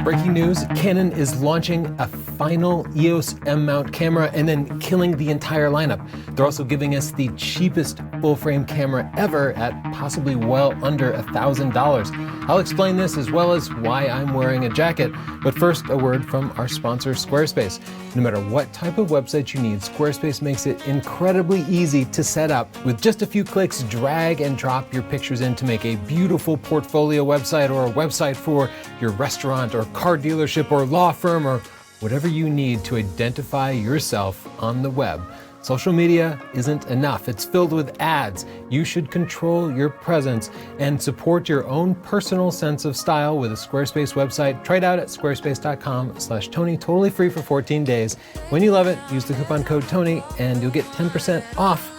Breaking news, Canon is launching a final EOS M mount camera and then killing the entire lineup. They're also giving us the cheapest full frame camera ever at possibly well under $1,000. I'll explain this as well as why I'm wearing a jacket. But first, a word from our sponsor, Squarespace. No matter what type of website you need, Squarespace makes it incredibly easy to set up. With just a few clicks, drag and drop your pictures in to make a beautiful portfolio website or a website for your restaurant or car dealership or law firm or whatever you need to identify yourself on the web. Social media isn't enough. It's filled with ads. You should control your presence and support your own personal sense of style with a Squarespace website. Try it out at squarespace.com/Tony, totally free for 14 days. When you love it, use the coupon code Tony and you'll get 10% off.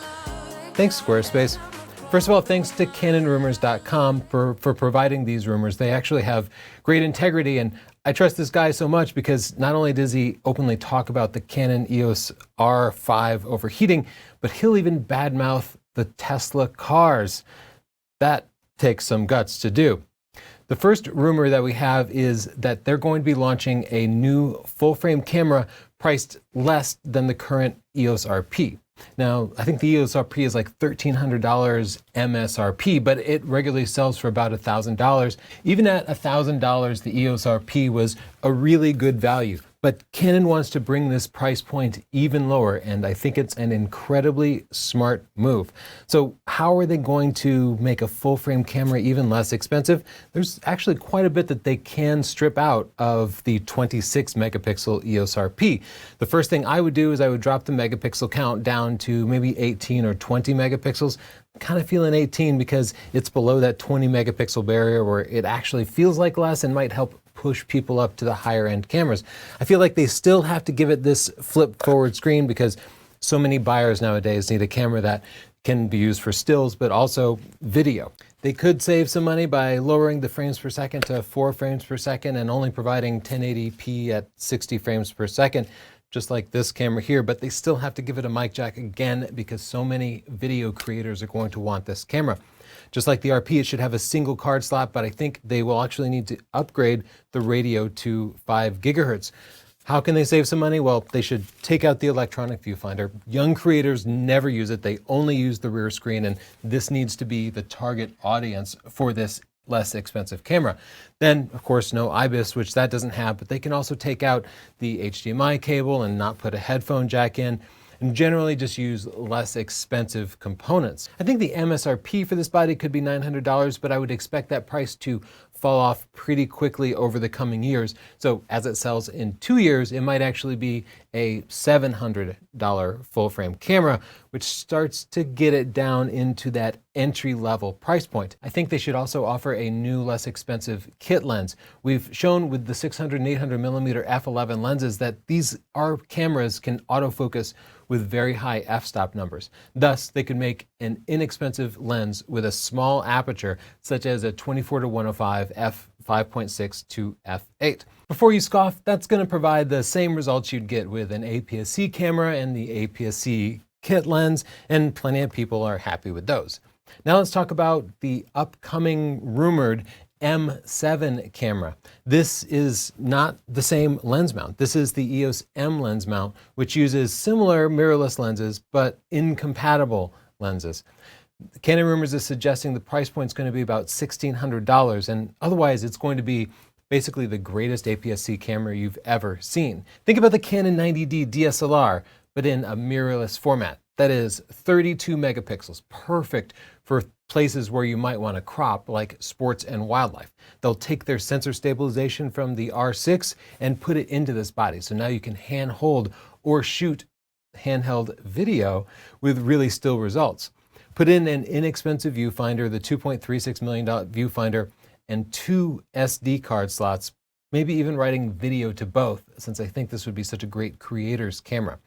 Thanks, Squarespace. First of all, thanks to CanonRumors.com for providing these rumors. They actually have great integrity, and I trust this guy so much because not only does he openly talk about the Canon EOS R5 overheating, but he'll even badmouth the Tesla cars. That takes some guts to do. The first rumor that we have is that they're going to be launching a new full-frame camera priced less than the current EOS RP. Now, I think the EOS RP is like $1,300 MSRP, but it regularly sells for about $1,000. Even at $1,000, the EOS RP was a really good value. But Canon wants to bring this price point even lower, and I think it's an incredibly smart move. So how are they going to make a full-frame camera even less expensive? There's actually quite a bit that they can strip out of the 26 megapixel EOS RP. The first thing I would do is I would drop the megapixel count down to maybe 18 or 20 megapixels. I'm kind of feeling 18 because it's below that 20 megapixel barrier where it actually feels like less and might help push people up to the higher end cameras. I feel like they still have to give it this flip forward screen because so many buyers nowadays need a camera that can be used for stills, but also video. They could save some money by lowering the frames per second to 4 frames per second and only providing 1080p at 60 frames per second, just like this camera here, but they still have to give it a mic jack again because so many video creators are going to want this camera. Just like the RP, it should have a single card slot, but I think they will actually need to upgrade the radio to 5 gigahertz. How can they save some money? Well, they should take out the electronic viewfinder. Young creators never use it. They only use the rear screen, and this needs to be the target audience for this less expensive camera. Then, of course, no IBIS, which that doesn't have, but they can also take out the HDMI cable and not put a headphone jack in, and generally just use less expensive components. I think the MSRP for this body could be $900, but I would expect that price to fall off pretty quickly over the coming years. So as it sells in 2 years, it might actually be a $700 full frame camera, which starts to get it down into that entry level price point. I think they should also offer a new, less expensive kit lens. We've shown with the 600 and 800 millimeter f11 lenses that these cameras can autofocus with very high f-stop numbers. Thus, they could make an inexpensive lens with a small aperture, such as a 24-105 f5.6 to f8. Before you scoff, that's going to provide the same results you'd get with an APS-C camera and the APS-C kit lens, and plenty of people are happy with those. Now let's talk about the upcoming rumored M7 camera. This is not the same lens mount. This is the EOS M lens mount, which uses similar mirrorless lenses, but incompatible lenses. Canon Rumors is suggesting the price point is going to be about $1,600, and otherwise it's going to be basically the greatest APS-C camera you've ever seen. Think about the Canon 90D DSLR, but in a mirrorless format. That is 32 megapixels, perfect for places where you might want to crop, like sports and wildlife. They'll take their sensor stabilization from the R6 and put it into this body. So now you can hand hold or shoot handheld video with really still results. Put in an inexpensive viewfinder, the $2.36 million viewfinder, and 2 SD card slots, maybe even writing video to both, since I think this would be such a great creator's camera.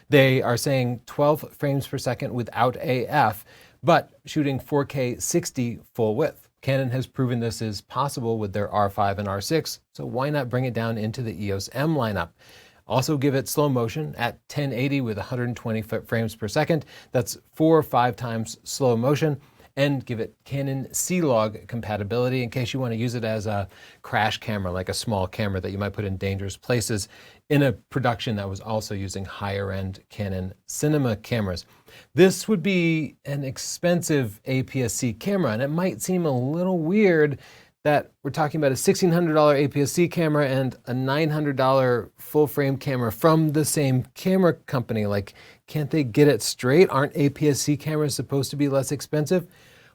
They are saying 12 frames per second without AF, but shooting 4K 60 full width. Canon has proven this is possible with their R5 and R6, so why not bring it down into the EOS M lineup? Also give it slow motion at 1080 with 120 frames per second. That's 4 or 5 times slow motion. and give it Canon C-Log compatibility in case you want to use it as a crash camera, like a small camera that you might put in dangerous places in a production that was also using higher-end Canon cinema cameras. This would be an expensive APS-C camera, and it might seem a little weird that we're talking about a $1,600 APS-C camera and a $900 full-frame camera from the same camera company. Like, can't they get it straight? Aren't APS-C cameras supposed to be less expensive?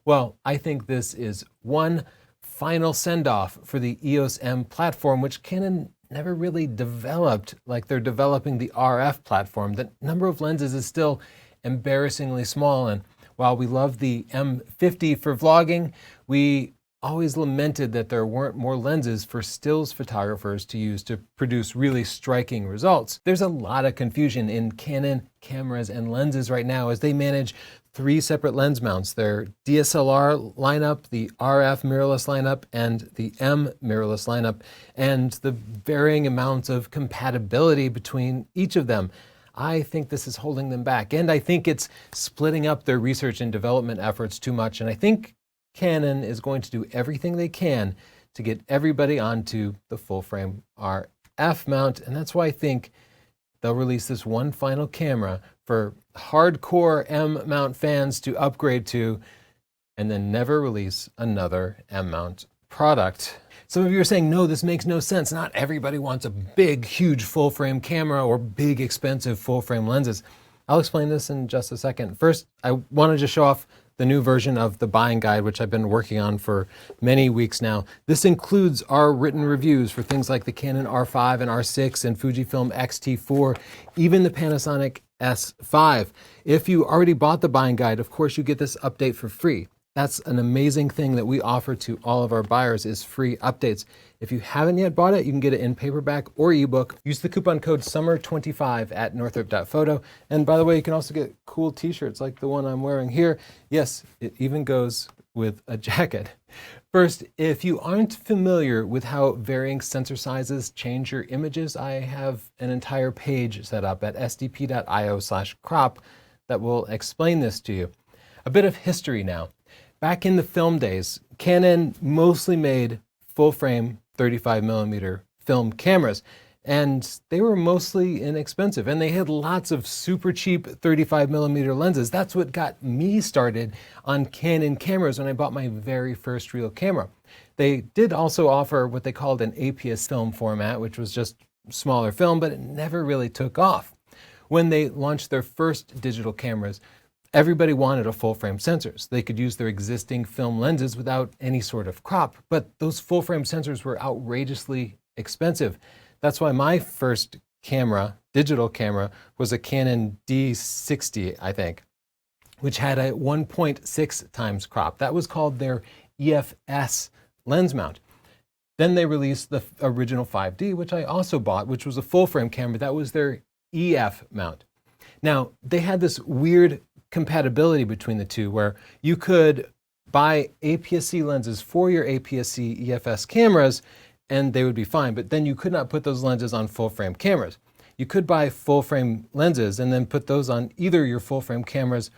Well, I think this is one final send-off for the EOS M platform, which Canon never really developed like they're developing the RF platform. The number of lenses is still embarrassingly small, and while we love the M50 for vlogging, we always lamented that there weren't more lenses for stills photographers to use to produce really striking results. There's a lot of confusion in Canon cameras and lenses right now as they manage 3 separate lens mounts: their DSLR lineup, the RF mirrorless lineup, and the M mirrorless lineup, and the varying amounts of compatibility between each of them. I think this is holding them back, and I think it's splitting up their research and development efforts too much, and I think Canon is going to do everything they can to get everybody onto the full-frame RF mount, and that's why I think they'll release this one final camera for hardcore M mount fans to upgrade to, and then never release another M mount product. Some of you are saying, no, this makes no sense. Not everybody wants a big, huge full-frame camera or big, expensive full-frame lenses. I'll explain this in just a second. First, I want to just show off the new version of the buying guide, which I've been working on for many weeks now. This includes our written reviews for things like the Canon R5 and R6 and Fujifilm X-T4, even the Panasonic S5. If you already bought the buying guide, of course you get this update for free. That's an amazing thing that we offer to all of our buyers, is free updates. If you haven't yet bought it, you can get it in paperback or ebook. Use the coupon code SUMMER25 at northrup.photo. And by the way, you can also get cool t-shirts like the one I'm wearing here. Yes, it even goes with a jacket. First, if you aren't familiar with how varying sensor sizes change your images, I have an entire page set up at sdp.io/crop that will explain this to you. A bit of history now. Back in the film days, Canon mostly made full-frame 35mm film cameras, and they were mostly inexpensive, and they had lots of super cheap 35mm lenses. That's what got me started on Canon cameras when I bought my very first real camera. They did also offer what they called an APS film format, which was just smaller film, but it never really took off. When they launched their first digital cameras, everybody wanted a full-frame sensors. They could use their existing film lenses without any sort of crop, but those full-frame sensors were outrageously expensive. That's why my first camera, digital camera, was a Canon D60, I think, which had a 1.6 times crop. That was called their EFS lens mount. Then they released the original 5D, which I also bought, which was a full-frame camera. That was their EF mount. Now, they had this weird compatibility between the two where you could buy APS-C lenses for your APS-C EFS cameras and they would be fine, but then you could not put those lenses on full-frame cameras. You could buy full-frame lenses and then put those on either your full-frame cameras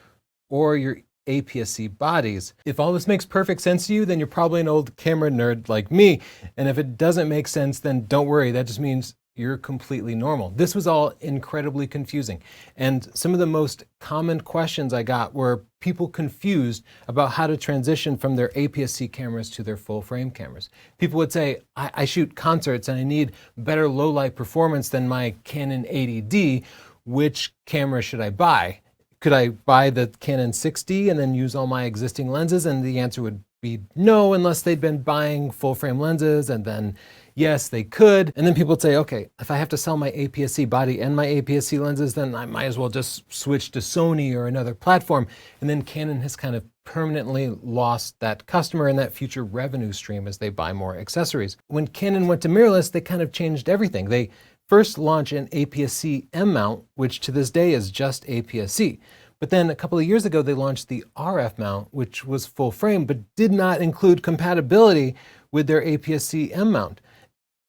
or your APS-C bodies. If all this makes perfect sense to you, then you're probably an old camera nerd like me, and if it doesn't make sense, then don't worry, that just means you're completely normal. This was all incredibly confusing. And some of the most common questions I got were people confused about how to transition from their APS-C cameras to their full-frame cameras. People would say, I shoot concerts and I need better low-light performance than my Canon 80D. Which camera should I buy? Could I buy the Canon 6D and then use all my existing lenses? And the answer would be no, unless they'd been buying full-frame lenses, and then yes, they could. And then people would say, okay, if I have to sell my APS-C body and my APS-C lenses, then I might as well just switch to Sony or another platform. And then Canon has kind of permanently lost that customer and that future revenue stream as they buy more accessories. When Canon went to mirrorless, they kind of changed everything. They first launched an APS-C M mount, which to this day is just APS-C. But then a couple of years ago, they launched the RF mount, which was full frame, but did not include compatibility with their APS-C M mount.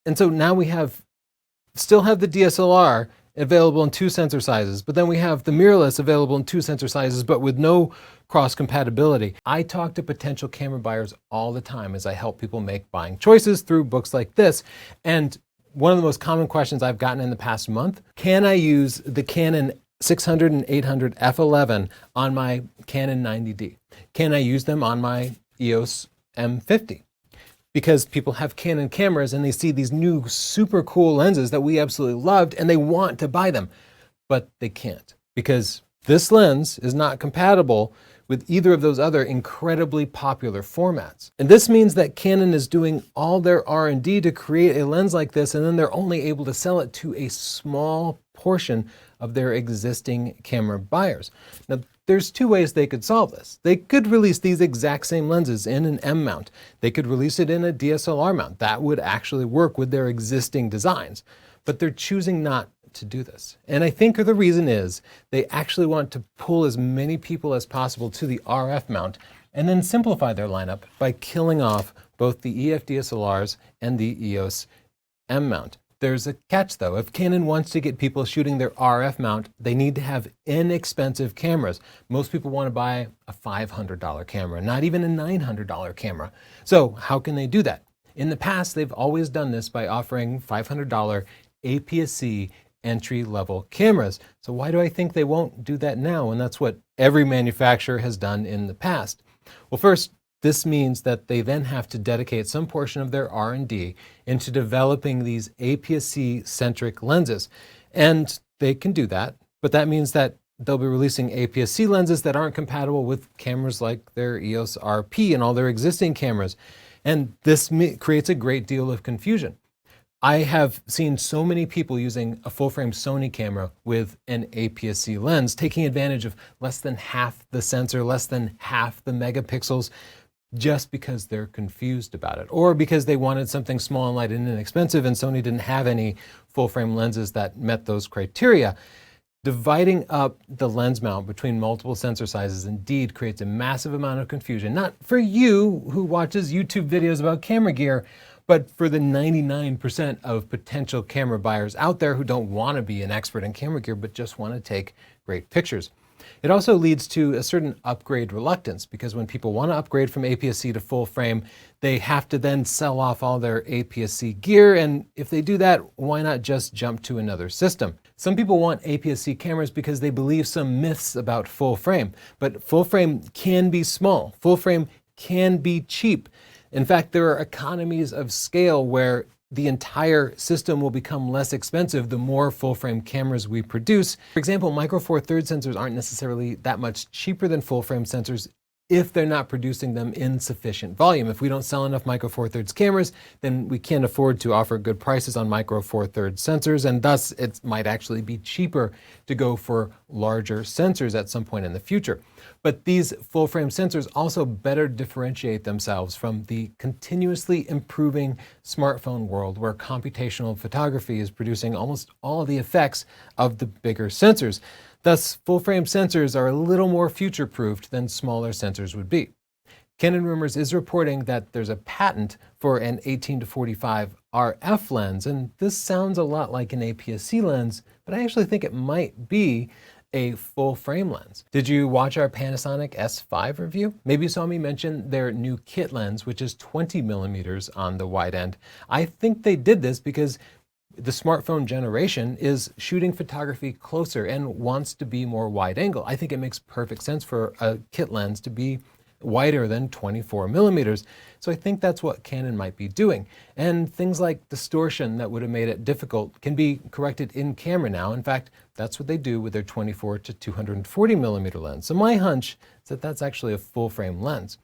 And so now we still have the DSLR available in 2 sensor sizes, but then we have the mirrorless available in 2 sensor sizes, but with no cross compatibility. I talk to potential camera buyers all the time as I help people make buying choices through books like this. And one of the most common questions I've gotten in the past month: can I use the Canon 600 and 800 f11 on my Canon 90D? Can I use them on my EOS M50? Because people have Canon cameras and they see these new super cool lenses that we absolutely loved and they want to buy them, but they can't because this lens is not compatible with either of those other incredibly popular formats. And this means that Canon is doing all their R&D to create a lens like this, and then they're only able to sell it to a small portion of their existing camera buyers. Now, there's 2 ways they could solve this. They could release these exact same lenses in an M mount. They could release it in a DSLR mount. That would actually work with their existing designs, but they're choosing not to do this. And I think the reason is they actually want to pull as many people as possible to the RF mount and then simplify their lineup by killing off both the EF DSLRs and the EOS M mount. There's a catch though. If Canon wants to get people shooting their RF mount, they need to have inexpensive cameras. Most people want to buy a $500 camera, not even a $900 camera. So how can they do that? In the past, they've always done this by offering $500 APS-C entry-level cameras. So why do I think they won't do that now? And that's what every manufacturer has done in the past. Well, first, this means that they then have to dedicate some portion of their R&D into developing these APS-C centric lenses. And they can do that, but that means that they'll be releasing APS-C lenses that aren't compatible with cameras like their EOS RP and all their existing cameras. And this creates a great deal of confusion. I have seen so many people using a full-frame Sony camera with an APS-C lens, taking advantage of less than half the sensor, less than half the megapixels, just because they're confused about it, or because they wanted something small and light and inexpensive and Sony didn't have any full-frame lenses that met those criteria. Dividing up the lens mount between multiple sensor sizes indeed creates a massive amount of confusion, not for you who watches YouTube videos about camera gear, but for the 99% of potential camera buyers out there who don't want to be an expert in camera gear, but just want to take great pictures. It also leads to a certain upgrade reluctance, because when people want to upgrade from APS-C to full frame, they have to then sell off all their APS-C gear. And if they do that, why not just jump to another system? Some people want APS-C cameras because they believe some myths about full frame, but full frame can be small. Full frame can be cheap. In fact, there are economies of scale where the entire system will become less expensive the more full-frame cameras we produce. For example, Micro Four Thirds sensors aren't necessarily that much cheaper than full-frame sensors if they're not producing them in sufficient volume. If we don't sell enough Micro Four Thirds cameras, then we can't afford to offer good prices on Micro Four Thirds sensors, and thus it might actually be cheaper to go for larger sensors at some point in the future. But these full-frame sensors also better differentiate themselves from the continuously improving smartphone world where computational photography is producing almost all of the effects of the bigger sensors. Thus, full-frame sensors are a little more future-proofed than smaller sensors would be. Canon Rumors is reporting that there's a patent for an 18-45 RF lens, and this sounds a lot like an APS-C lens, but I actually think it might be a full-frame lens. Did you watch our Panasonic S5 review? Maybe you saw me mention their new kit lens, which is 20 millimeters on the wide end. I think they did this because the smartphone generation is shooting photography closer and wants to be more wide angle. I think it makes perfect sense for a kit lens to be wider than 24 millimeters. So I think that's what Canon might be doing. And things like distortion that would have made it difficult can be corrected in camera now. In fact, that's what they do with their 24 to 240 millimeter lens. So my hunch is that that's actually a full frame lens.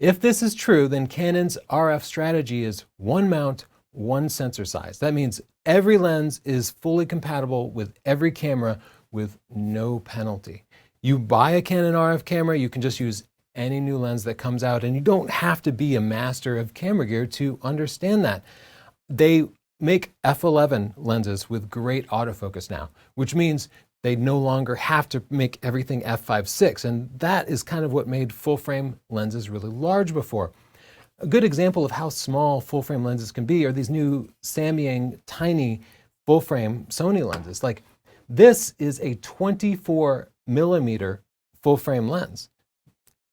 If this is true, then Canon's RF strategy is one mount, one sensor size. That means every lens is fully compatible with every camera with no penalty. You buy a Canon RF camera, you can just use any new lens that comes out, and you don't have to be a master of camera gear to understand that. They make f11 lenses with great autofocus now, which means they no longer have to make everything f5.6, and that is kind of what made full-frame lenses really large before. A good example of how small full-frame lenses can be are these new Samyang tiny full frame Sony lenses. Like, this is a 24mm full frame lens.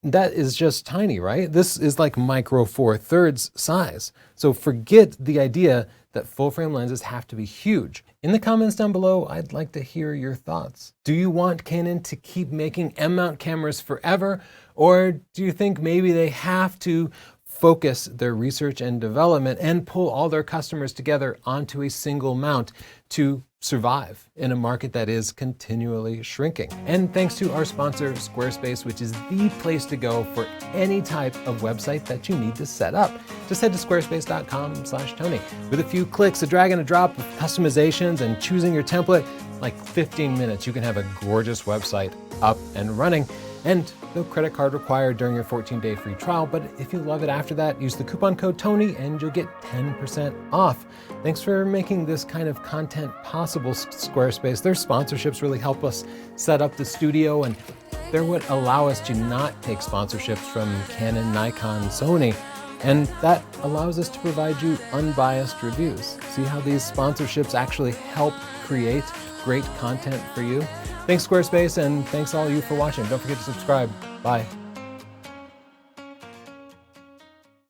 That is just tiny, right? This is like micro 4/3 size. So forget the idea that full frame lenses have to be huge. In the comments down below, I'd like to hear your thoughts. Do you want Canon to keep making M-mount cameras forever? Or do you think maybe they have to focus their research and development and pull all their customers together onto a single mount to survive in a market that is continually shrinking? And thanks to our sponsor, Squarespace, which is the place to go for any type of website that you need to set up. Just head to squarespace.com/Tony. With a few clicks, a drag and a drop of customizations and choosing your template, like 15 minutes, you can have a gorgeous website up and running. And no credit card required during your 14-day free trial, but if you love it after that, use the coupon code TONY and you'll get 10% off. Thanks for making this kind of content possible, Squarespace. Their sponsorships really help us set up the studio, and they're what allow us to not take sponsorships from Canon, Nikon, Sony, and that allows us to provide you unbiased reviews. See how these sponsorships actually help create great content for you? Thanks, Squarespace, and thanks all of you for watching. Don't forget to subscribe. Bye.